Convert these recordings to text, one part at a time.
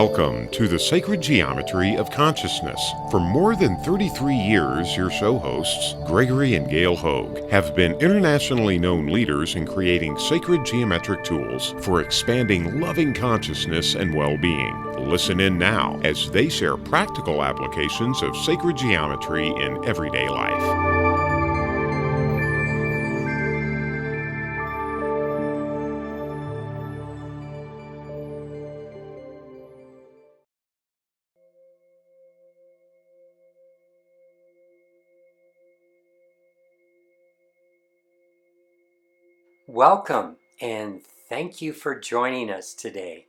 Welcome to the Sacred Geometry of Consciousness. For more than 33 years, your show hosts, Gregory and Gail Hogue, have been internationally known leaders in creating sacred geometric tools for expanding loving consciousness and well-being. Listen in now as they share practical applications of sacred geometry in everyday life. Welcome and thank you for joining us today.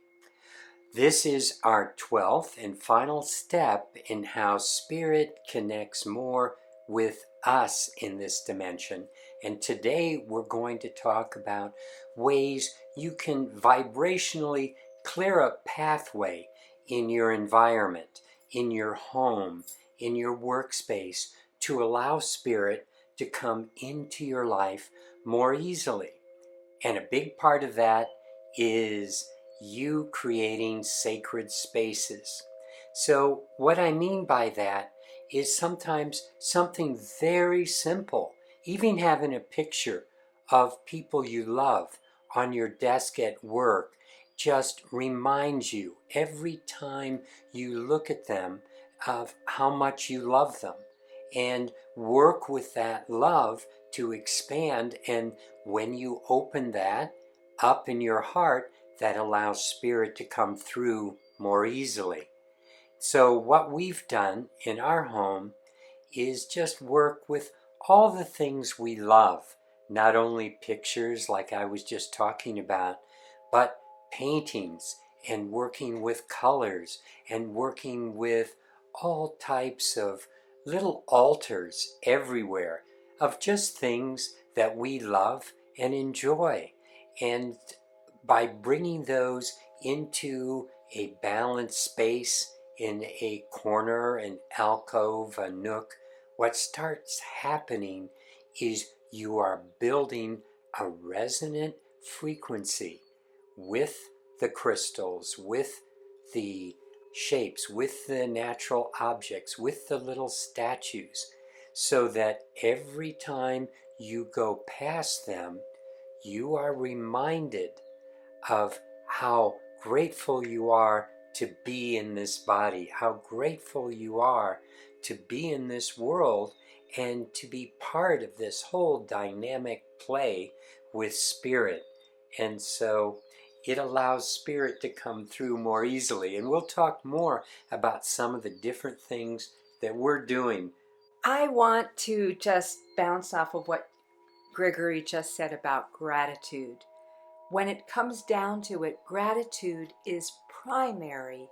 This is our 12th and final step in how Spirit connects more with us in this dimension. And today we're going to talk about ways you can vibrationally clear a pathway in your environment, in your home, in your workspace, to allow Spirit to come into your life more easily. And a big part of that is you creating sacred spaces. So what I mean by that is sometimes something very simple, even having a picture of people you love on your desk at work, just reminds you every time you look at them of how much you love them, and work with that love to expand. And when you open that up in your heart, that allows Spirit to come through more easily. So what we've done in our home is just work with all the things we love, not only pictures like I was just talking about, but paintings and working with colors and working with all types of little altars everywhere of just things that we love and enjoy. And by bringing those into a balanced space in a corner, an alcove, a nook, what starts happening is you are building a resonant frequency with the crystals, with the shapes, with the natural objects, with the little statues, so that every time you go past them, you are reminded of how grateful you are to be in this body, how grateful you are to be in this world and to be part of this whole dynamic play with Spirit. And so it allows Spirit to come through more easily. And we'll talk more about some of the different things that we're doing. I want to just bounce off of what Gregory just said about gratitude. When it comes down to it, gratitude is primary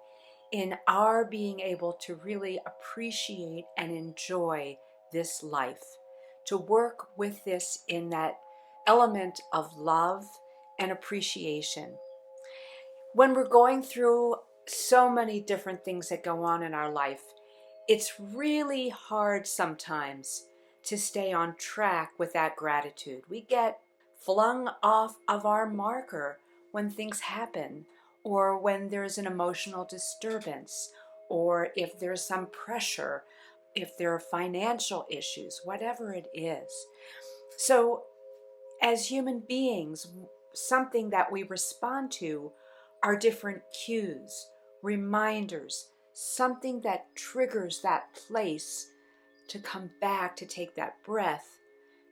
in our being able to really appreciate and enjoy this life, to work with this in that element of love and appreciation. When we're going through so many different things that go on in our life, it's really hard sometimes to stay on track with that gratitude. We get flung off of our marker when things happen, or when there's an emotional disturbance, or if there's some pressure, if there are financial issues, whatever it is. So as human beings, something that we respond to are different cues, reminders, something that triggers that place to come back, to take that breath,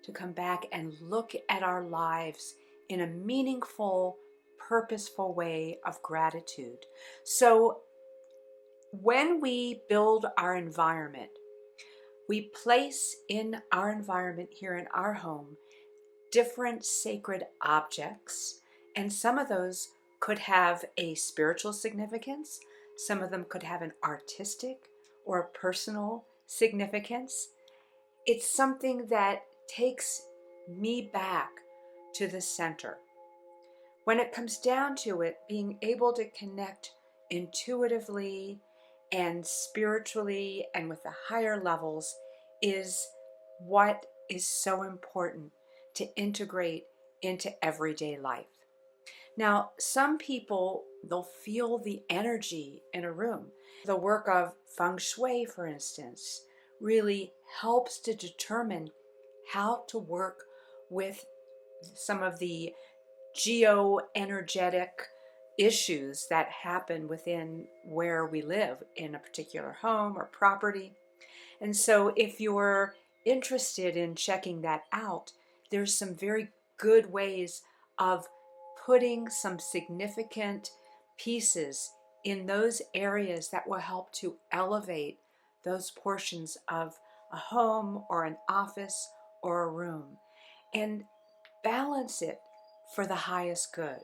to come back and look at our lives in a meaningful, purposeful way of gratitude. So when we build our environment, we place in our environment here in our home different sacred objects, and some of those could have a spiritual significance. Some of them could have an artistic or a personal significance. It's something that takes me back to the center. When it comes down to it, being able to connect intuitively and spiritually and with the higher levels is what is so important to integrate into everyday life. Now, some people They'll feel the energy in a room. The work of feng shui, for instance, really helps to determine how to work with some of the geoenergetic issues that happen within where we live in a particular home or property. And so if you're interested in checking that out, there's some very good ways of putting some significant pieces in those areas that will help to elevate those portions of a home or an office or a room and balance it for the highest good.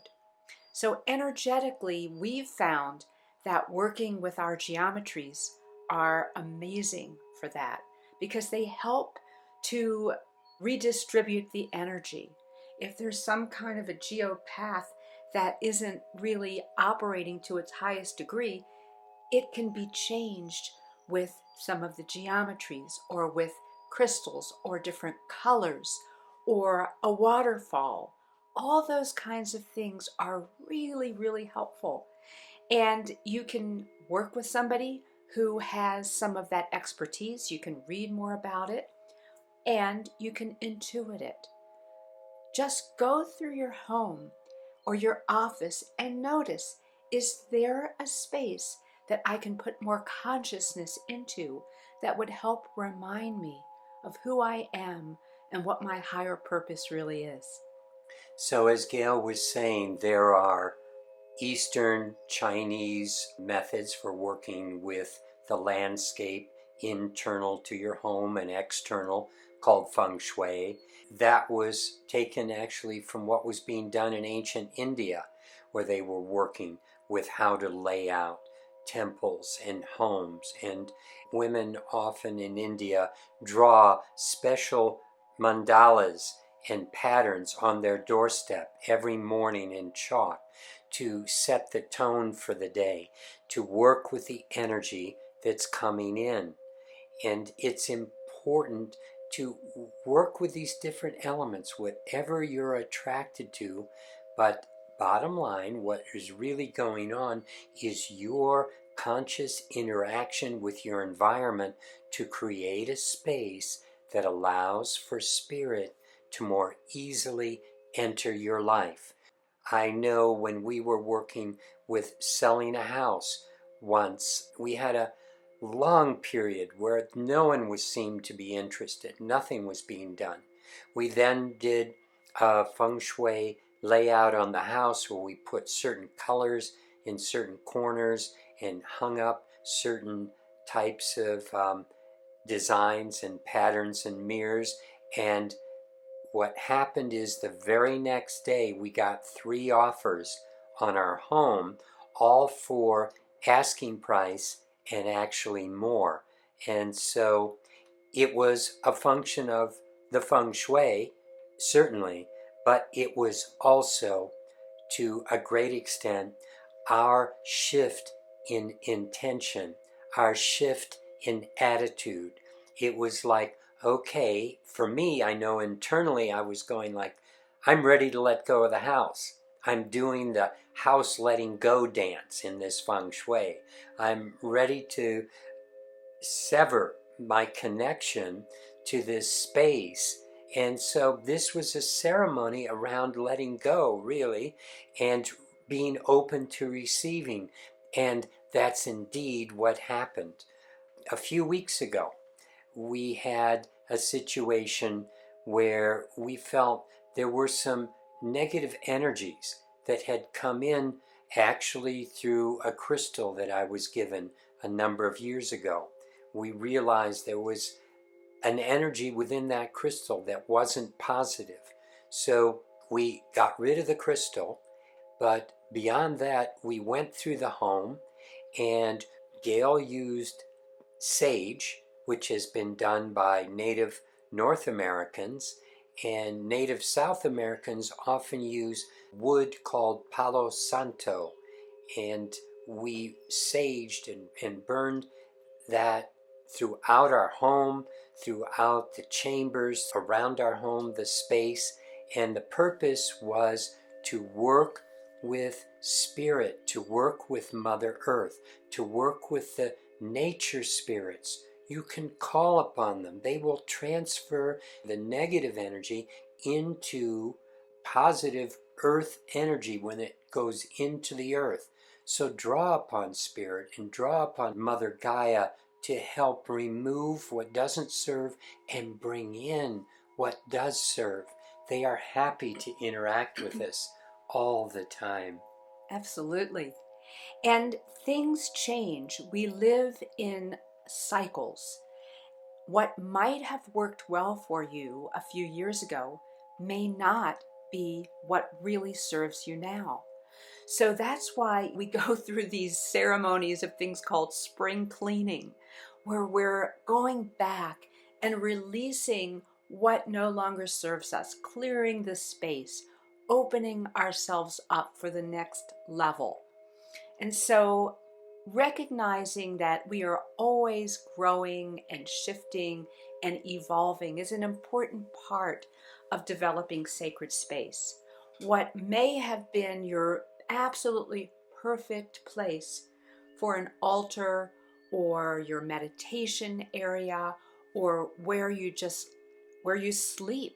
So energetically, we've found that working with our geometries are amazing for that because they help to redistribute the energy. If there's some kind of a geopath that isn't really operating to its highest degree, it can be changed with some of the geometries or with crystals or different colors or a waterfall. All those kinds of things are really, really helpful. And you can work with somebody who has some of that expertise. You can read more about it and you can intuit it. Just go through your home or your office and notice, is there a space that I can put more consciousness into that would help remind me of who I am and what my higher purpose really is? So as Gail was saying, there are Eastern Chinese methods for working with the landscape internal to your home and external, called feng shui. That was taken actually from what was being done in ancient India, where they were working with how to lay out temples and homes. And women often in India draw special mandalas and patterns on their doorstep every morning in chalk to set the tone for the day, to work with the energy that's coming in. And it's important to work with these different elements, whatever you're attracted to. But bottom line, what is really going on is your conscious interaction with your environment to create a space that allows for spirit to more easily enter your life. I know when we were working with selling a house once, we had a long period where no one seemed to be interested. Nothing was being done. We then did a feng shui layout on the house where we put certain colors in certain corners and hung up certain types of designs and patterns and mirrors. And what happened is the very next day we got 3 offers on our home, all for asking price and actually more. And so it was a function of the feng shui, certainly, but it was also, to a great extent, our shift in intention, our shift in attitude. It was like, okay, for me, I know internally I was going like, I'm ready to let go of the house. I'm doing the house letting go dance in this feng shui. I'm ready to sever my connection to this space. And so this was a ceremony around letting go, really, and being open to receiving. And that's indeed what happened. A few weeks ago, we had a situation where we felt there were some negative energies that had come in actually through a crystal that I was given a number of years ago. We realized there was an energy within that crystal that wasn't positive. So we got rid of the crystal, but beyond that, we went through the home, and Gail used sage, which has been done by Native North Americans, and Native South Americans often use wood called Palo Santo, and we saged and burned that throughout our home, throughout the chambers around our home, the space. And the purpose was to work with spirit, to work with Mother Earth, to work with the nature spirits. You can call upon them. They will transfer the negative energy into positive earth energy when it goes into the earth. So draw upon spirit and draw upon Mother Gaia to help remove what doesn't serve and bring in what does serve. They are happy to interact with us all the time. Absolutely. And things change. We live in cycles. What might have worked well for you a few years ago may not be what really serves you now. So that's why we go through these ceremonies of things called spring cleaning, where we're going back and releasing what no longer serves us, clearing the space, opening ourselves up for the next level. And so recognizing that we are always growing and shifting and evolving is an important part of developing sacred space. What may have been your absolutely perfect place for an altar or your meditation area or where you sleep,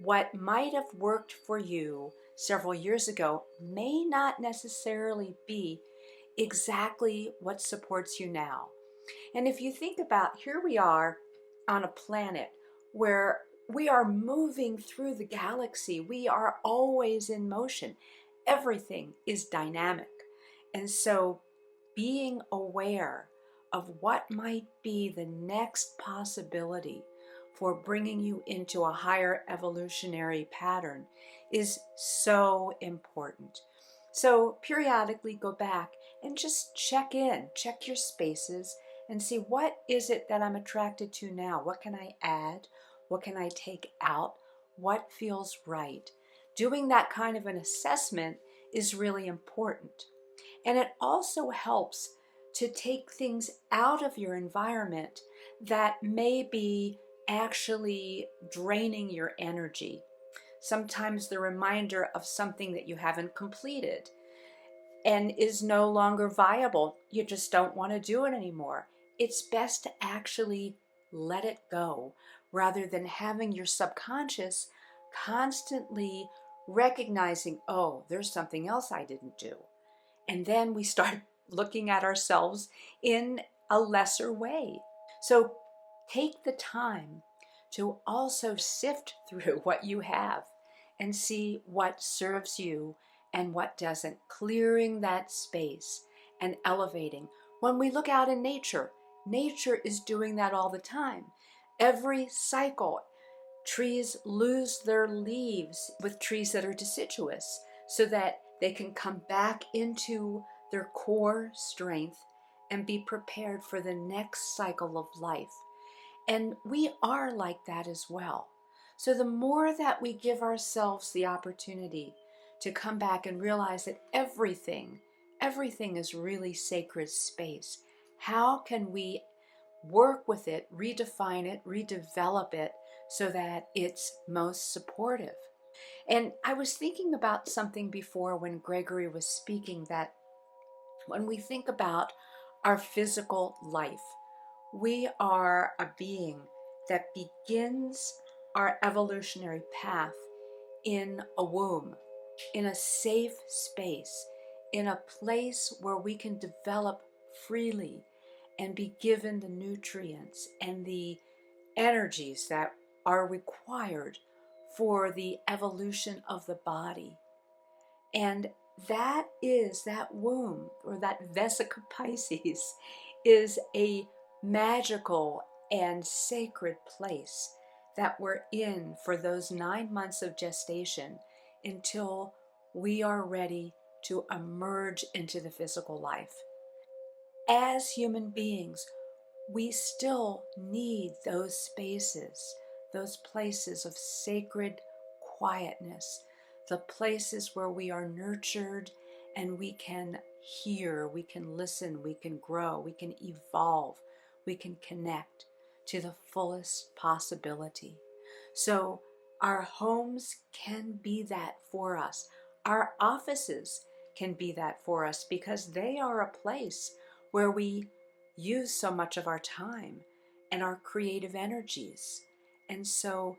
what might have worked for you several years ago may not necessarily be exactly what supports you now. And if you think about, here we are on a planet where we are moving through the galaxy, we are always in motion. Everything is dynamic. And so being aware of what might be the next possibility for bringing you into a higher evolutionary pattern is so important. So periodically go back and just check in, check your spaces and see, what is it that I'm attracted to now? What can I add? What can I take out? What feels right? Doing that kind of an assessment is really important. And it also helps to take things out of your environment that may be actually draining your energy. Sometimes the reminder of something that you haven't completed and is no longer viable. You just don't want to do it anymore. It's best to actually let it go rather than having your subconscious constantly recognizing, oh, there's something else I didn't do. And then we start looking at ourselves in a lesser way. So take the time to also sift through what you have and see what serves you and what doesn't, clearing that space and elevating. When we look out in nature, nature is doing that all the time. Every cycle, trees lose their leaves with trees that are deciduous so that they can come back into their core strength and be prepared for the next cycle of life. And we are like that as well. So the more that we give ourselves the opportunity to come back and realize that everything is really sacred space, how can we work with it, redefine it, redevelop it so that it's most supportive? And I was thinking about something before when Gregory was speaking, that when we think about our physical life, we are a being that begins our evolutionary path in a womb, in a safe space, in a place where we can develop freely and be given the nutrients and the energies that are required for the evolution of the body. And that womb, or that vesica Pisces, is a magical and sacred place that we're in for those 9 months of gestation until we are ready to emerge into the physical life. As human beings, we still need those spaces, those places of sacred quietness, the places where we are nurtured and we can hear, we can listen, we can grow, we can evolve, we can connect to the fullest possibility. So our homes can be that for us. Our offices can be that for us, because they are a place where we use so much of our time and our creative energies. And so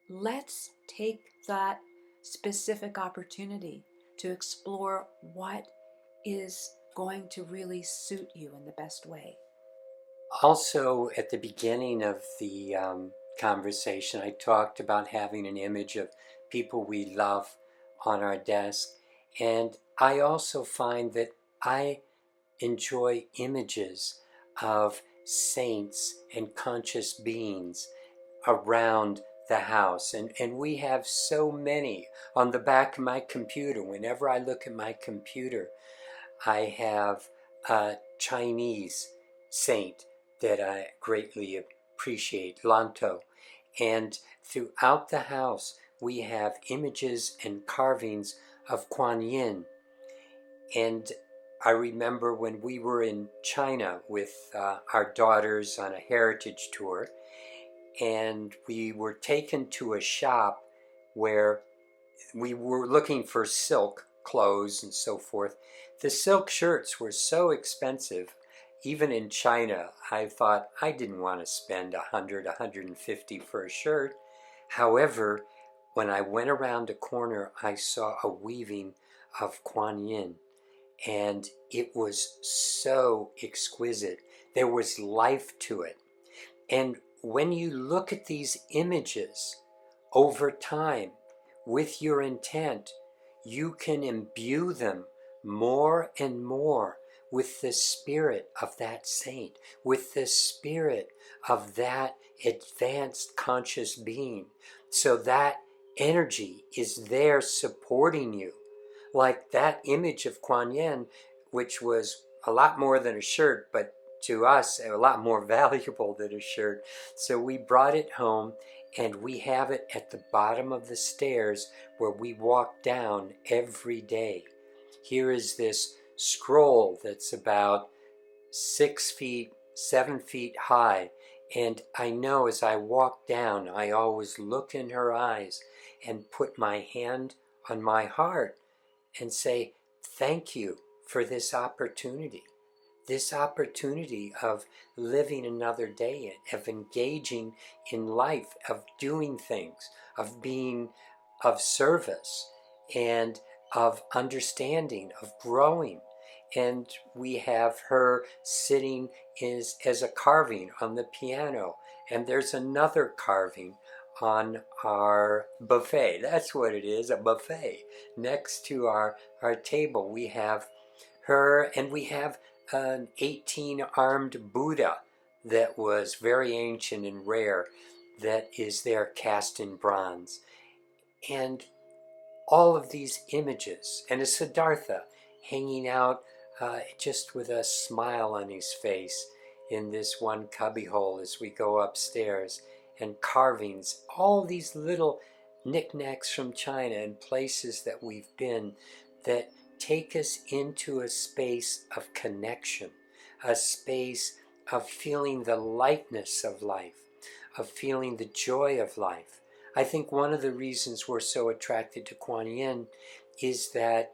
let's take that specific opportunity to explore what is going to really suit you in the best way. Also, at the beginning of the conversation, I talked about having an image of people we love on our desk. And I also find that I enjoy images of saints and conscious beings around the house. And we have so many on the back of my computer. Whenever I look at my computer, I have a Chinese saint that I greatly appreciate, Lanto. And throughout the house, we have images and carvings of Kuan Yin. And I remember when we were in China with our daughters on a heritage tour, and we were taken to a shop where we were looking for silk clothes and so forth. The silk shirts were so expensive. Even in China, I thought I didn't want to spend $100, $150 for a shirt. However, when I went around a corner, I saw a weaving of Kuan Yin, and it was so exquisite. There was life to it. And when you look at these images over time with your intent, you can imbue them more and more with the spirit of that saint, with the spirit of that advanced conscious being. So that energy is there supporting you. Like that image of Kuan Yin, which was a lot more than a shirt, but to us, a lot more valuable than a shirt. So we brought it home, and we have it at the bottom of the stairs where we walk down every day. Here is this scroll that's about 6 feet, 7 feet high. And I know as I walk down, I always look in her eyes and put my hand on my heart and say, thank you for this opportunity of living another day, of engaging in life, of doing things, of being of service, and of understanding, of growing. And we have her sitting as a carving on the piano, and there's another carving on our buffet. That's what it is, a buffet. Next to our table, we have her, and we have an 18-armed Buddha that was very ancient and rare, that is there cast in bronze. And all of these images, and a Siddhartha hanging out just with a smile on his face in this one cubbyhole as we go upstairs, and carvings, all these little knickknacks from China and places that we've been that take us into a space of connection, a space of feeling the lightness of life, of feeling the joy of life. I think one of the reasons we're so attracted to Kuan Yin is that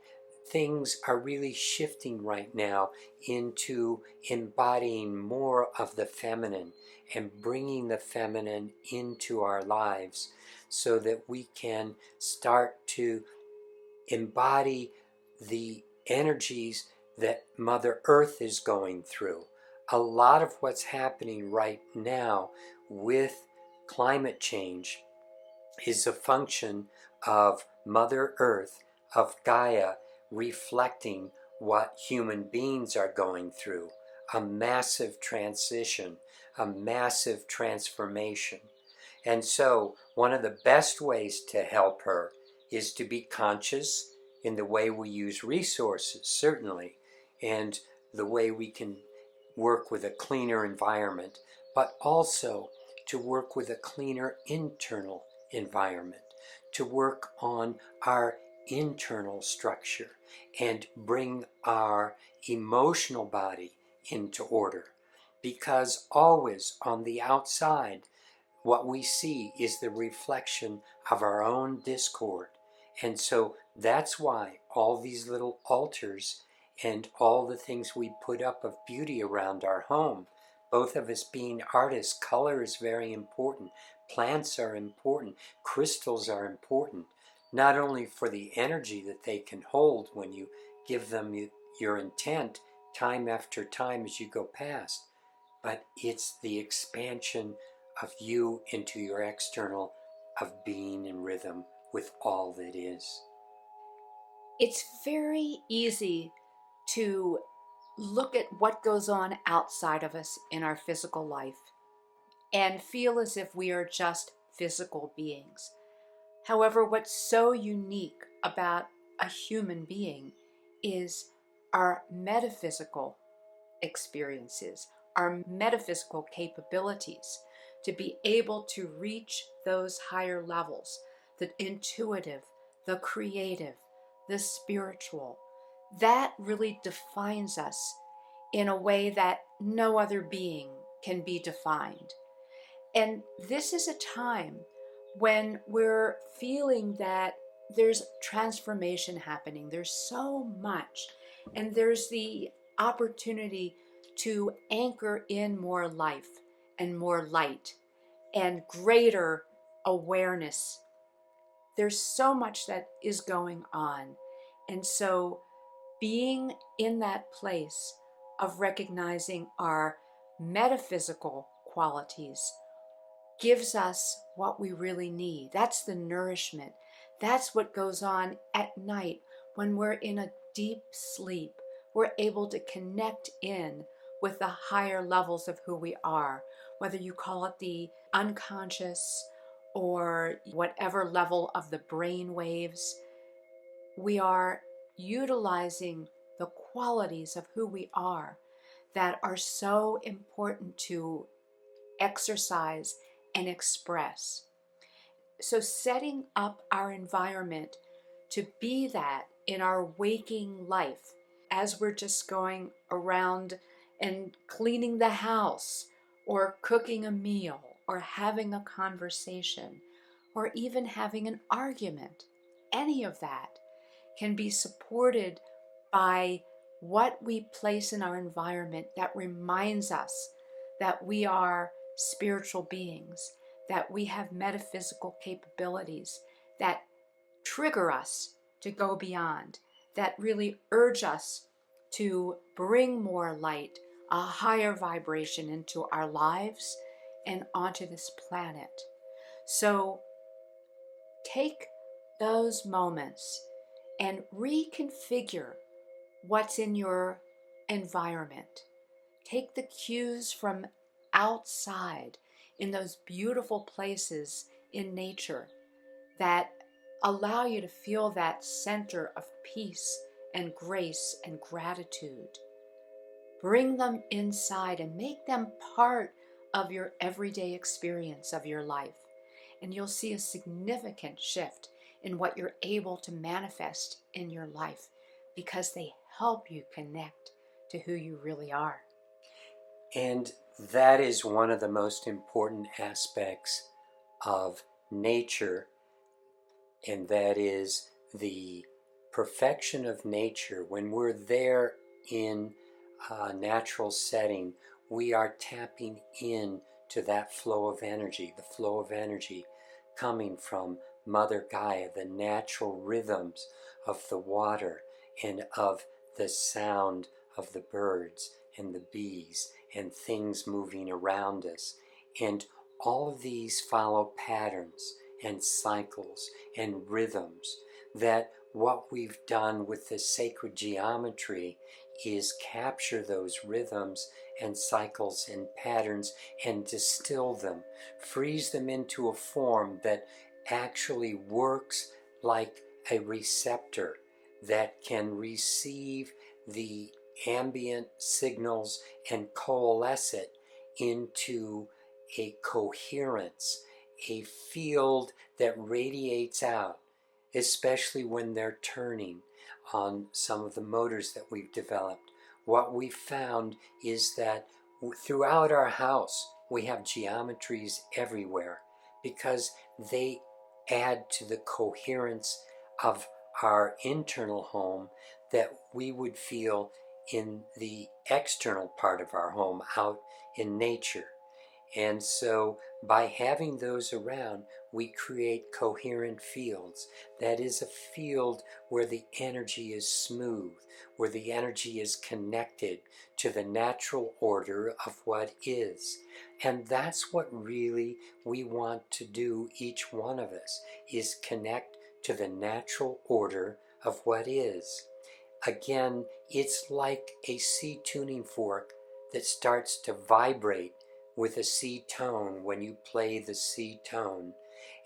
things are really shifting right now into embodying more of the feminine and bringing the feminine into our lives so that we can start to embody the energies that Mother Earth is going through. A lot of what's happening right now with climate change is a function of Mother Earth, of Gaia, reflecting what human beings are going through. A massive transition, a massive transformation. And so one of the best ways to help her is to be conscious in the way we use resources, certainly, and the way we can work with a cleaner environment, but also to work with a cleaner internal environment, to work on our internal structure and bring our emotional body into order. Because always on the outside, what we see is the reflection of our own discord. And so that's why all these little altars and all the things we put up of beauty around our home, both of us being artists, color is very important. Plants are important. Crystals are important, not only for the energy that they can hold when you give them your intent time after time as you go past, but it's the expansion of you into your external of being in rhythm with all that is. It's very easy to look at what goes on outside of us in our physical life and feel as if we are just physical beings. However, what's so unique about a human being is our metaphysical experiences, our metaphysical capabilities to be able to reach those higher levels, the intuitive, the creative, the spiritual. That really defines us in a way that no other being can be defined. And this is a time when we're feeling that there's transformation happening. There's so much. And there's the opportunity to anchor in more life and more light and greater awareness. There's so much that is going on. And so being in that place of recognizing our metaphysical qualities gives us what we really need. That's the nourishment. That's what goes on at night when we're in a deep sleep. We're able to connect in with the higher levels of who we are, whether you call it the unconscious or whatever level of the brain waves. We are utilizing the qualities of who we are that are so important to exercise and express. So setting up our environment to be that in our waking life, as we're just going around and cleaning the house or cooking a meal or having a conversation or even having an argument, any of that can be supported by what we place in our environment that reminds us that we are spiritual beings, that we have metaphysical capabilities that trigger us to go beyond, that really urge us to bring more light, a higher vibration into our lives and onto this planet. So take those moments and reconfigure what's in your environment. Take the cues from outside in those beautiful places in nature that allow you to feel that center of peace and grace and gratitude. Bring them inside and make them part of your everyday experience of your life. And you'll see a significant shift in what you're able to manifest in your life because they help you connect to who you really are. And that is one of the most important aspects of nature, and that is the perfection of nature. When we're there in a natural setting, we are tapping in to that flow of energy, the flow of energy coming from Mother Gaia, the natural rhythms of the water and of the sound of the birds and the bees and things moving around us. And all of these follow patterns and cycles and rhythms that what we've done with the sacred geometry is capture those rhythms and cycles and patterns and distill them, freeze them into a form that actually works like a receptor that can receive the ambient signals and coalesce it into a coherence, a field that radiates out, especially when they're turning on some of the motors that we've developed. What we found is that throughout our house, we have geometries everywhere because they add to the coherence of our internal home that we would feel in the external part of our home, out in nature. And so by having those around, we create coherent fields. That is a field where the energy is smooth, where the energy is connected to the natural order of what is. And that's what really we want to do, each one of us, is connect to the natural order of what is. Again, it's like a C tuning fork that starts to vibrate with a C tone when you play the C tone.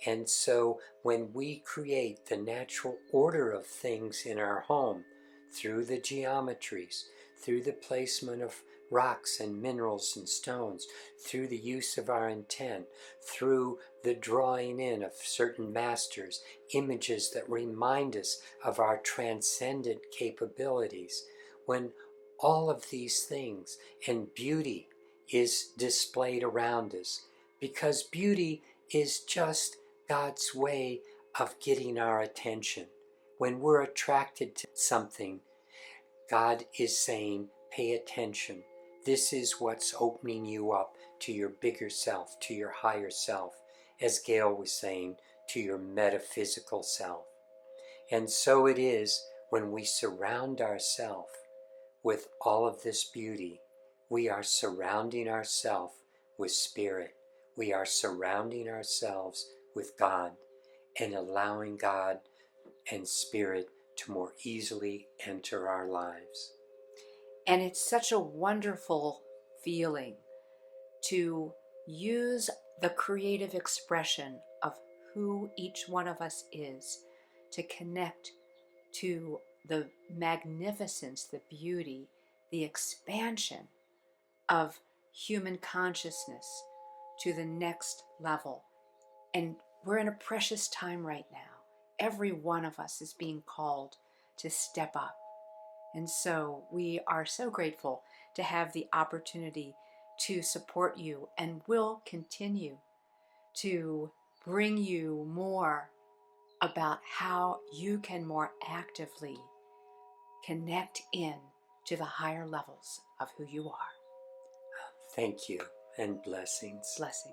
And so when we create the natural order of things in our home through the geometries, through the placement of rocks and minerals and stones, through the use of our intent, through the drawing in of certain masters, images that remind us of our transcendent capabilities, when all of these things and beauty is displayed around us, because beauty is just God's way of getting our attention. When we're attracted to something, God is saying, pay attention. This is what's opening you up to your bigger self, to your higher self, as Gail was saying, to your metaphysical self. And so it is when we surround ourselves with all of this beauty. We are surrounding ourselves with spirit. We are surrounding ourselves with God and allowing God and spirit to more easily enter our lives. And it's such a wonderful feeling to use the creative expression of who each one of us is to connect to the magnificence, the beauty, the expansion of human consciousness to the next level. And we're in a precious time right now. Every one of us is being called to step up. And so we are so grateful to have the opportunity to support you, and will continue to bring you more about how you can more actively connect in to the higher levels of who you are. Thank you, and blessings. Blessing.